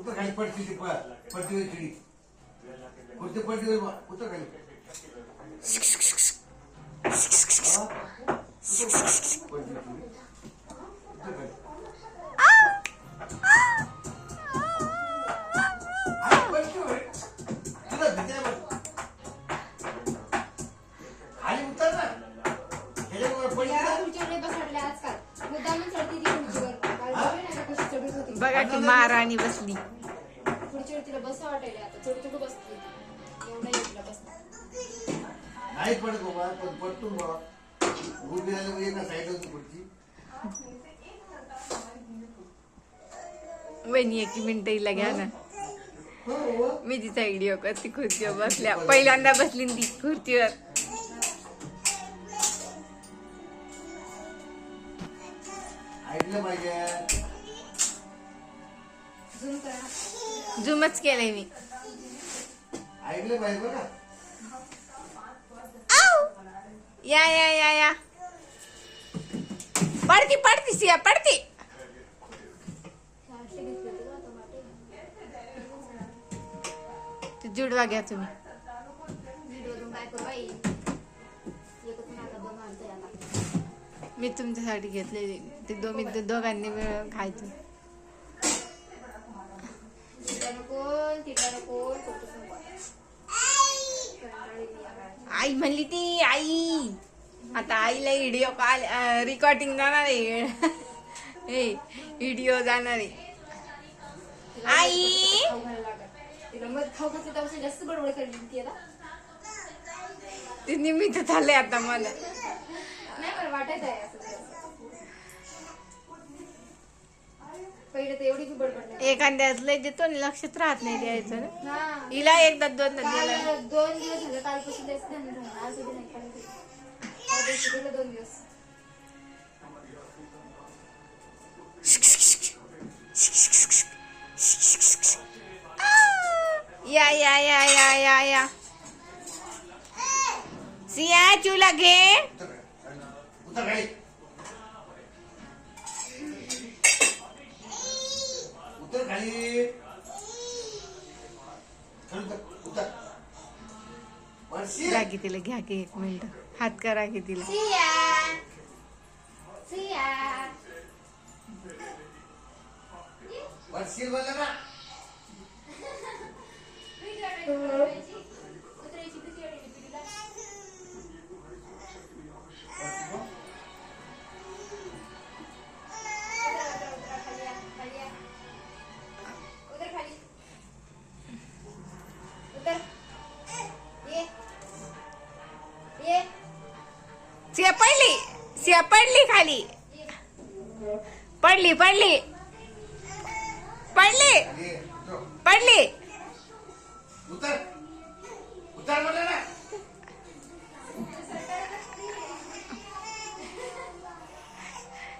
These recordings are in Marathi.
उतर खाली पडती ती पडतीवर चिडी कुठे पडतीवर उतर खाली बघा की महाराणी बसली. पुढच्या तिला बसा वाटायला आता थोडी थोडी बसते एवढा तिला बसते नाही पडत बाबा पण पडतो बाबा गुड झालं एका साईडला पुढची वहिनी एक मिनिट हिला घ्या ना. मी तिचा व्हिडिओ करते खुर्चीवर बसल्या. पहिल्यांदा बसली ती खुर्चीवर. ऐकलं पाहिजे झूमच केलंय मी. ऐकलं पाहिजे बघा. या या या या पडती पडती सिया पडती. जुडवा घ्या तुम्ही. मी तुमच्यासाठी घेतलेली ते दोघांनी मिळून खायचं. आई म्हणली ती आई आता आईला व्हिडिओ कॉल रेकॉर्डिंग जाणार आहे. व्हिडिओ जाणार आहे. आई जास्त बडबड करली ते निमित्त झालंय आता मला. नाही मला वाटत आहे असं पहिले तर एवढी बडबड एखाद्याच लय देतो आणि लक्षात राहत नाही द्यायचं ना. हा हिला एकदा दोनदा दिला. 2 दिवस झाले कालपासून तेच ध्यान राहिलं आज नाही पाहिजे त्या दिवशी दिलं 2 दिवस या या या या या या सिया चूला घे. उतर खाली उतर खाली उतर घ्या की तिला घ्या की 1 मिनिट हात करा की तिला. सिया सिया वर्षील बोलला ना सिया पडली खाली. पडली पडली पडली पडली. उतर उतर बोलला ना.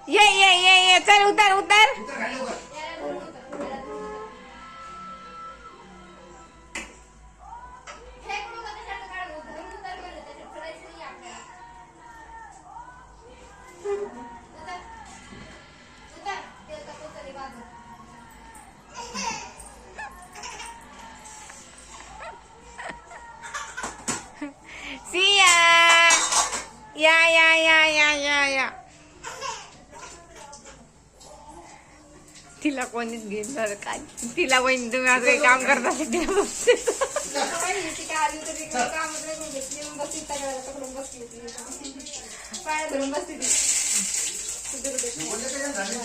ये ये ये ये चल उतर उतर. उतर खाली उतर सिया या या या या या या. तिला कोणीच घेणार काय. तिला वहिनी तुम्ही असं काही काम करता पाय धरून बसते ती. बोलले काय झाले